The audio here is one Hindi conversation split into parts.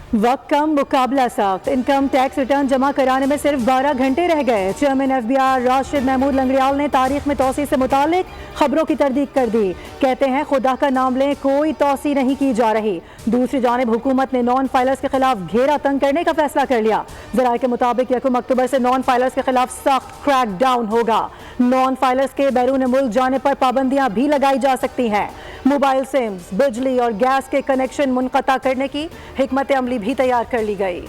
वक्त कम मुकाबला सख्त। इनकम टैक्स रिटर्न जमा कराने में सिर्फ 12 घंटे रह गए। चेयरमैन FBI राशिद महमूद लंगड़ियाल ने तारीख में तोसी से मुतालिक खबरों की तरदीद कर दी। कहते हैं खुदा का नाम लें, कोई तोसी नहीं की जा रही। दूसरी जानिब हुकूमत ने नॉन फाइलर्स के खिलाफ घेरा तंग करने का फैसला कर लिया। जराये के मुताबिक 1 अक्टूबर से नॉन फाइलर्स के खिलाफ सख्त क्रैक डाउन होगा। नॉन फाइलर्स के बैरून मुल्क जाने पर पाबंदियां भी लगाई जा सकती हैं। मोबाइल सिम्स, बिजली और गैस के कनेक्शन मुनक़ता करने की हिकमत अमली भी तैयार कर ली गई।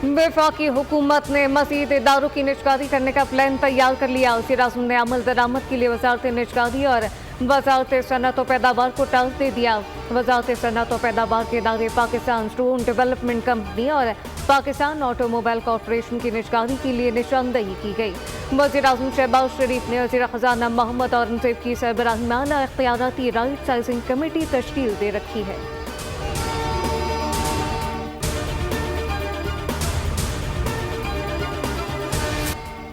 वफाकी हुकूमत ने मज़ीद इदारों की निजकारी करने का प्लान तैयार कर लिया। उसी राज़ ने अमल दरामद के लिए वज़ारत निजकारी और वज़ारत सनअत व पैदावार को टास्क दे दिया। वज़ारत सनअत व पैदावार के इदारे पाकिस्तान स्टोन डेवलपमेंट कंपनी और पाकिस्तान ऑटोमोबाइल कॉरपोरेशन की निजकारी के लिए निशानदही की गई। वज़ीर-ए-आज़म शहबाज शरीफ ने वज़ीर ख़ज़ाना मोहम्मद औरंगज़ेब की सरबराही में आला इख्तियाराती राइट साइजिंग कमेटी तश्कील दे रखी है।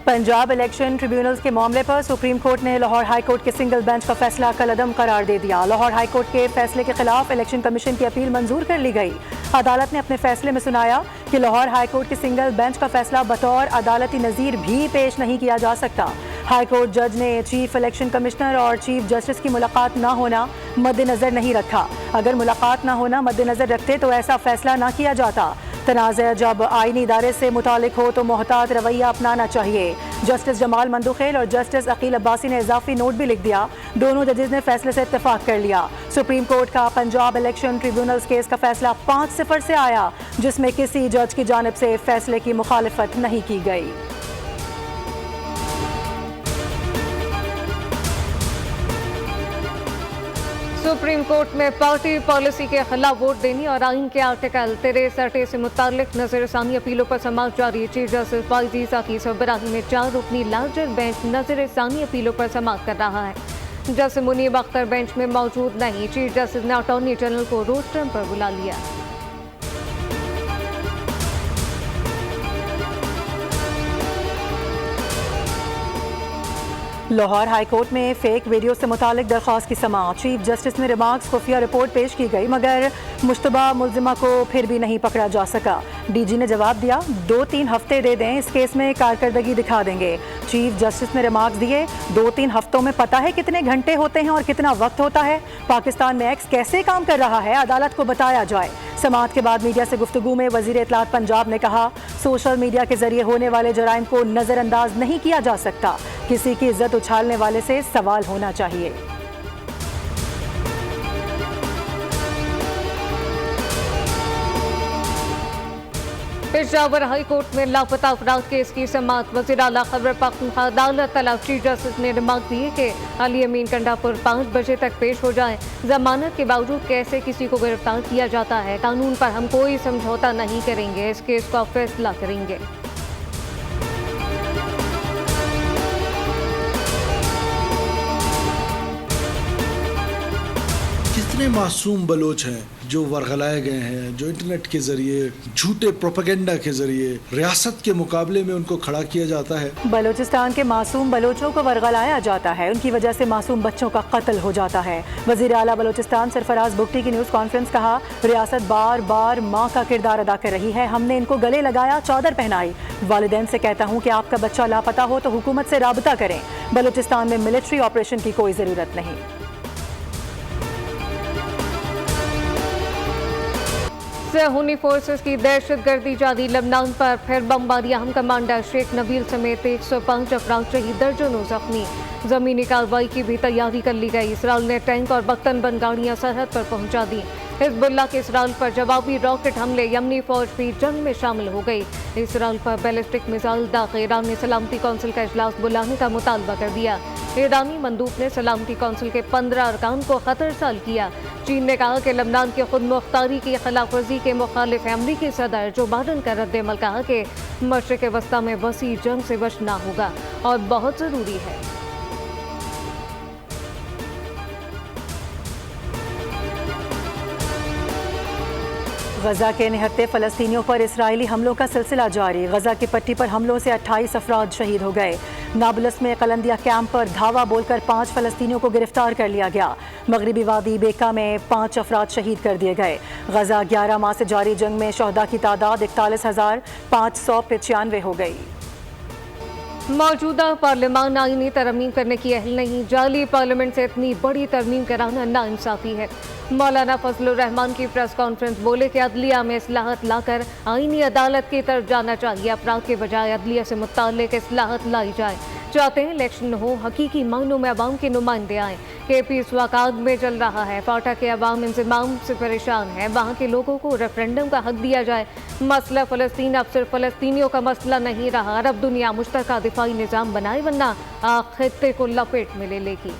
पंजाब इलेक्शन ट्रिब्यूनल्स के मामले पर सुप्रीम कोर्ट ने लाहौर हाई कोर्ट के सिंगल बेंच का फैसला कलअदम करार दे दिया। लाहौर हाई कोर्ट के फैसले के खिलाफ इलेक्शन कमीशन की अपील मंजूर कर ली गई। अदालत ने अपने फैसले में सुनाया कि लाहौर हाई कोर्ट के सिंगल बेंच का फैसला बतौर अदालती नज़ीर भी पेश नहीं किया जा सकता। हाई कोर्ट जज ने चीफ इलेक्शन कमिश्नर और चीफ जस्टिस की मुलाकात न होना मद्देनजर नहीं रखा। अगर मुलाकात न होना मद्देनजर रखते तो ऐसा फैसला न किया जाता। तनाज़ा जब आईनी इदारे से मुतालिक हो तो मोहतात रवैया अपनाना चाहिए। जस्टिस जमाल मंदुखेल और जस्टिस अकील अब्बासी ने इजाफी नोट भी लिख दिया। दोनों जजेस ने फैसले से इत्तेफाक कर लिया। सुप्रीम कोर्ट का पंजाब इलेक्शन ट्रिब्यूनल्स केस का फैसला 5-0 से आया, जिसमें किसी जज की जानिब से फैसले की मुखालिफत नहीं की गई। सुप्रीम कोर्ट में पार्टी पॉलिसी के खिलाफ वोट देने और आइन के आर्टिकल 63 से मुतालिक नजरसानी अपीलों पर समाअत जारी। चीफ जस्टिस फाइज़ की सरबराही में 4 रुकनी लार्जर बेंच नजरसानी अपीलों पर समाअत कर रहा है। जस्टिस मुनीब अख्तर बेंच में मौजूद नहीं। चीफ जस्टिस ने अटॉर्नी जनरल को रोस्टर पर बुला लिया। लाहौर हाई कोर्ट में फेक वीडियो से मुतालिक दरख्वास्त की समाअत। चीफ जस्टिस में रिमार्क्स खुफिया रिपोर्ट पेश की गई, मगर मुश्तबा मुल्जिमा को फिर भी नहीं पकड़ा जा सका। डीजी ने जवाब दिया, 2-3 हफ्ते दे दें, इस केस में कारकर्दगी दिखा देंगे। चीफ जस्टिस ने रिमार्क्स दिए, 2-3 हफ्तों में पता है कितने घंटे होते हैं और कितना वक्त होता है? पाकिस्तान में एक्स कैसे काम कर रहा है, अदालत को बताया जाए। समाअत के बाद मीडिया से गुफ्तगू में वजीर इत्तलात पंजाब ने कहा, सोशल मीडिया के जरिए होने वाले जराइम को नजरअंदाज नहीं किया जा सकता। किसी की इज्जत उछालने वाले से सवाल होना चाहिए। पेशावर हाई कोर्ट में लापता अफराद केस की समाअत। वज़ीर आला खैबर पख्तूनख्वा अदालत तलब। चीफ जस्टिस ने रिमार्क दिए कि अली अमीन कंडापुर 5 बजे तक पेश हो जाए। जमानत के बावजूद कैसे किसी को गिरफ्तार किया जाता है? कानून पर हम कोई समझौता नहीं करेंगे, इस केस का फैसला करेंगे। कितने मासूम बलोच हैं जो वरगलाए गए हैं, जो इंटरनेट के जरिए झूठे प्रोपेगेंडा के जरिए रियासत के मुकाबले में उनको खड़ा किया जाता है। बलूचिस्तान के मासूम बलोचों को वरगलाया जाता है, उनकी वजह से मासूम बच्चों का कत्ल हो जाता है। वजीर आला बलूचिस्तान सरफराज बुगटी की न्यूज़ कॉन्फ्रेंस। कहा, रियासत बार बार माँ का किरदार अदा कर रही है। हमने इनको गले लगाया, चादर पहनाई। वालिदैन से कहता हूँ कि आपका बच्चा लापता हो तो हुकूमत से राबता करें। बलूचिस्तान में मिलिट्री ऑपरेशन की कोई ज़रूरत नहीं। सहूनी फोर्सेस की दहशतगर्दी जारी। लबनान पर फिर बमबारी। अहम कमांडर शेख नबील समेत 105 अफराद शहीद, दर्जनों जख्मी। जमीनी कार्रवाई की भी तैयारी कर ली गई। इसराइल ने टैंक और बख्तन बंद गाड़ियां सरहद पर पहुंचा दी। हिजबुल्लाह के इसराइल पर जवाबी रॉकेट हमले। यमनी फौज भी जंग में शामिल हो गई। इसराइल पर बैलिस्टिक मिसाइल दाग। ईरान ने सलामती कौंसिल का इजलास बुलाने का मुतालबा कर दिया। ईरानी मंदूब ने सलामती कौंसिल के 15 अरकान को खतरसाल किया। चीन ने कहा कि लबनान की खुद मुख्तारी की खिलाफ वर्जी के मुखालिफ अमरीकी सदर जो बाइडन का रद्द-ए-अमल। कहा कि मशरिक़ वस्ता में वसी जंग से बचना होगा और बहुत ज़रूरी है। गजा के निहत्ते फ़लस्तीनियों पर इसराइली हमलों का सिलसिला जारी। गजा की पट्टी पर हमलों से 28 अफराद शहीद हो गए। नाबलस में कलंदिया कैंप पर धावा बोलकर 5 फ़लस्तीनियों को गिरफ्तार कर लिया गया। मगरिबी वादी बेका में 5 अफराद शहीद कर दिए गए। गजा 11 माह से जारी जंग में शहदा की तादाद 41,595 हो गई। मौजूदा पार्लियामान आईनी तरमीम करने की अहल नहीं। जाली पार्लियामेंट से इतनी बड़ी तरमीम कराना नाइंसाफी है। मौलाना फजलुर रहमान की प्रेस कॉन्फ्रेंस बोले कि अदलिया में इस्लाहत लाकर आईनी अदालत की तरफ जाना चाहिए। अपराध के बजाय अदलिया से मुताल्लिक इस्लाहत लाई जाए। चाहते हैं इलेक्शन हो, हकीकी मायनों में अवाम के नुमाइंदे आए। KP इस वक़्त में चल रहा है। फाटा के अवाम इंज़माम से परेशान है। वहाँ के लोगों को रेफरेंडम का हक दिया जाए। मसला फ़लस्तीन अब सिर्फ फ़लस्तीनियों का मसला नहीं रहा। अरब दुनिया मुश्तरका दिफाई निज़ाम बनाए, वरना खित्ते को लपेट में ले लेगी।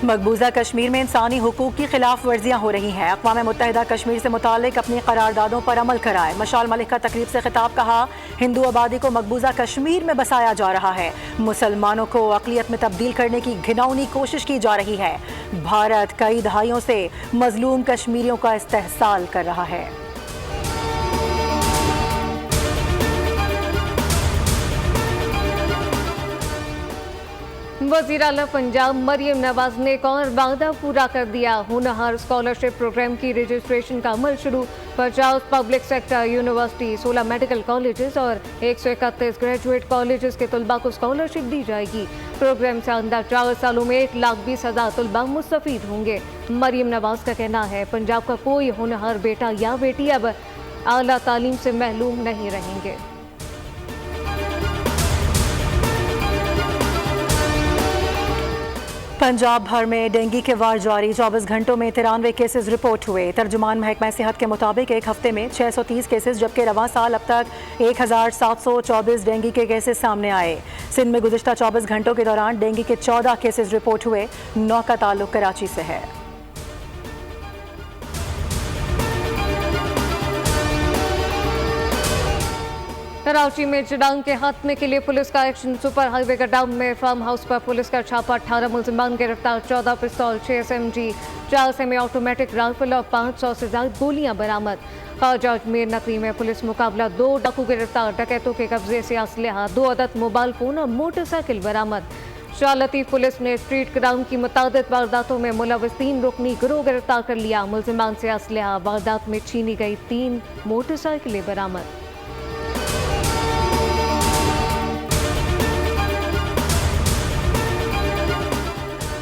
मकबूजा कश्मीर में इंसानी हुकूक की खिलाफ वर्जियाँ हो रही हैं। अक़वाम मुत्तहिदा कश्मीर से मुतालिक अपनी करारदादों पर अमल कराए। मशाल मलिक का तकरीब से खिताब। कहा, हिंदू आबादी को मकबूजा कश्मीर में बसाया जा रहा है। मुसलमानों को अक़लियत में तब्दील करने की घिनौनी कोशिश की जा रही है। भारत कई दहाइयों से मजलूम कश्मीरियों का इस्तेहसाल कर रहा है। वज़ीर आला पंजाब मरियम नवाज ने एक और वादा पूरा कर दिया। हुनर स्कॉलरशिप प्रोग्राम की रजिस्ट्रेशन का अमल शुरू। 50 public sector university, 16 medical colleges और 131 ग्रेजुएट कॉलेजेस के तलबा को स्कॉलरशिप दी जाएगी। प्रोग्राम से अंदर 4 सालों में 1,20,000 तलबा मुस्तफीद होंगे। मरियम नवाज का कहना है, पंजाब का कोई हुनर बेटा या बेटी अब आला तालीम से महरूम नहीं रहेंगे। पंजाब भर में डेंगू के वार जारी। 24 घंटों में 93 केसेस रिपोर्ट हुए। तर्जुमान महकमा सेहत के मुताबिक एक हफ्ते में 630 केसेस, जबकि रवां साल अब तक 1,724 डेंगू के केसेस सामने आए। सिंध में गुज़िश्ता 24 घंटों के दौरान डेंगू के 14 केसेस रिपोर्ट हुए। 9 का ताल्लुक कराची से है। कराची में चिड़ांग के खात्मे के लिए पुलिस का एक्शन। सुपर हाईवे गड्डाम में फार्म हाउस पर पुलिस का छापा। 18 मुलजिमान गिरफ्तार। 14 पिस्तौल, 6 SMG, 4 सेमी ऑटोमेटिक राइफल और 500 से ज्यादा गोलियां बरामद। ख्वाजा अजमेर नकरी में पुलिस मुकाबला। 2 डाकू गिरफ्तार। डकैतों के कब्जे से असलहा, 2 अदद मोबाइल फोन और मोटरसाइकिल बरामद। शाह लतीफ पुलिस ने स्ट्रीट क्राइम की मुतादिद वारदातों में मुलविस 3 रुकनी गिरोह गिरफ्तार कर लिया। मुलजिमान से असलहा, वारदात में छीनी गई 3 मोटरसाइकिलें बरामद।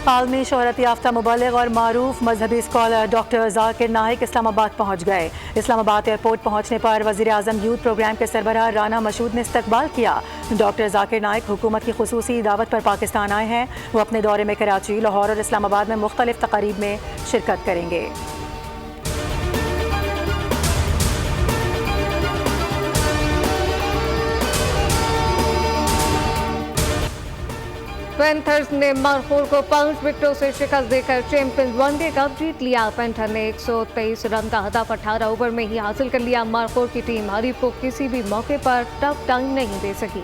आलमी शोहरत याफ्ता मुबल्लिग और मारूफ मजहबी स्कॉलर डॉक्टर जाकिर नाइक इस्लामाबाद पहुँच गए। इस्लामाबाद एयरपोर्ट पहुँचने पर वज़ीर आज़म यूथ प्रोग्राम के सरबराह राना मशहूद ने इस्तकबाल किया। डॉक्टर जाकिर नाइक हुकूमत की खुसूसी दावत पर पाकिस्तान आए हैं। वो अपने दौरे में कराची, लाहौर और इस्लामाबाद में मुख्तलिफ तकारीब में शिरकत करेंगे। पैंथर्स ने मारखोर को 5 विकेटों से शिकस्त देकर चैंपियंस वनडे कप जीत लिया। पैंथर ने 123 रन का हदफ 18 ओवर में ही हासिल कर लिया। मारखोर की टीम हरीफ को किसी भी मौके पर टफ टाइम नहीं दे सकी।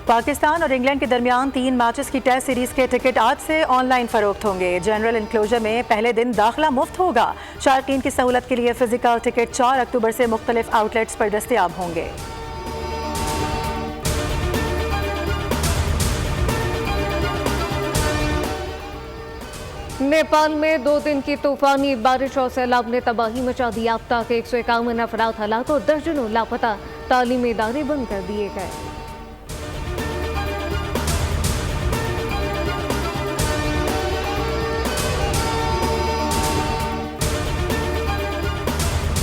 पाकिस्तान और इंग्लैंड के दरमियान 3 मैचेस की टेस्ट सीरीज के टिकट आज से ऑनलाइन फरोख्त होंगे। जनरल इंक्लोजर में पहले दिन दाखिला मुफ्त होगा। शायकीन की सहूलत के लिए फिजिकल टिकट 4 अक्टूबर से मुख्तलिफ आउटलेट्स पर दस्तयाब होंगे। नेपाल में 2 दिन की तूफानी बारिश और सैलाब ने तबाही मचा दी। अब तक 151 अफराद हलाक और दर्जनों लापता। तालीमी इदारे बंद कर दिए गए।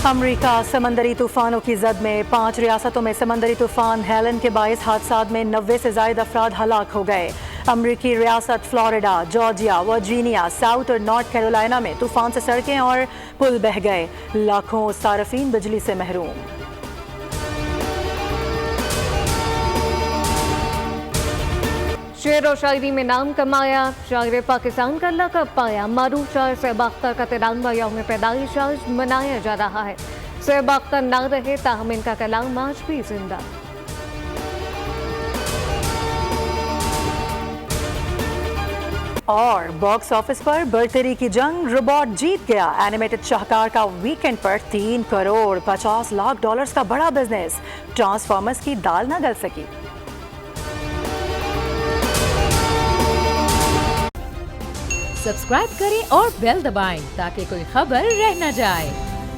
अमरीका समंदरी तूफानों की जद में 5 रियासतों में समंदरी तूफान हेलन के बाइस हादसात में 90 से ज्यादा अफराद हलाक हो गए। अमरीकी रियासत फ्लोरिडा, जॉर्जिया, वर्जीनिया, साउथ और नॉर्थ कैरोलिना में तूफान से सड़कें और पुल बह गए। लाखों सार्फिन बिजली से महरूम। शेर और शायरी में नाम कमाया, शायर पाकिस्तान का लक़ब पाया। मारूफ शायर सहब अख्तर का 93वां यौम पैदाइश आज मनाया जा रहा है। से बाख्तर ना रहे ताहम इनका कलाम आज भी जिंदा। और बॉक्स ऑफिस पर बर्तरी की जंग, रोबोट जीत गया। एनिमेटेड शाहकार का वीकेंड पर 3 करोड़ 50 लाख डॉलर्स का बड़ा बिजनेस। ट्रांसफॉर्मर्स की दाल न गल सकी। सब्सक्राइब करें और बेल दबाएं ताकि कोई खबर रह न जाए।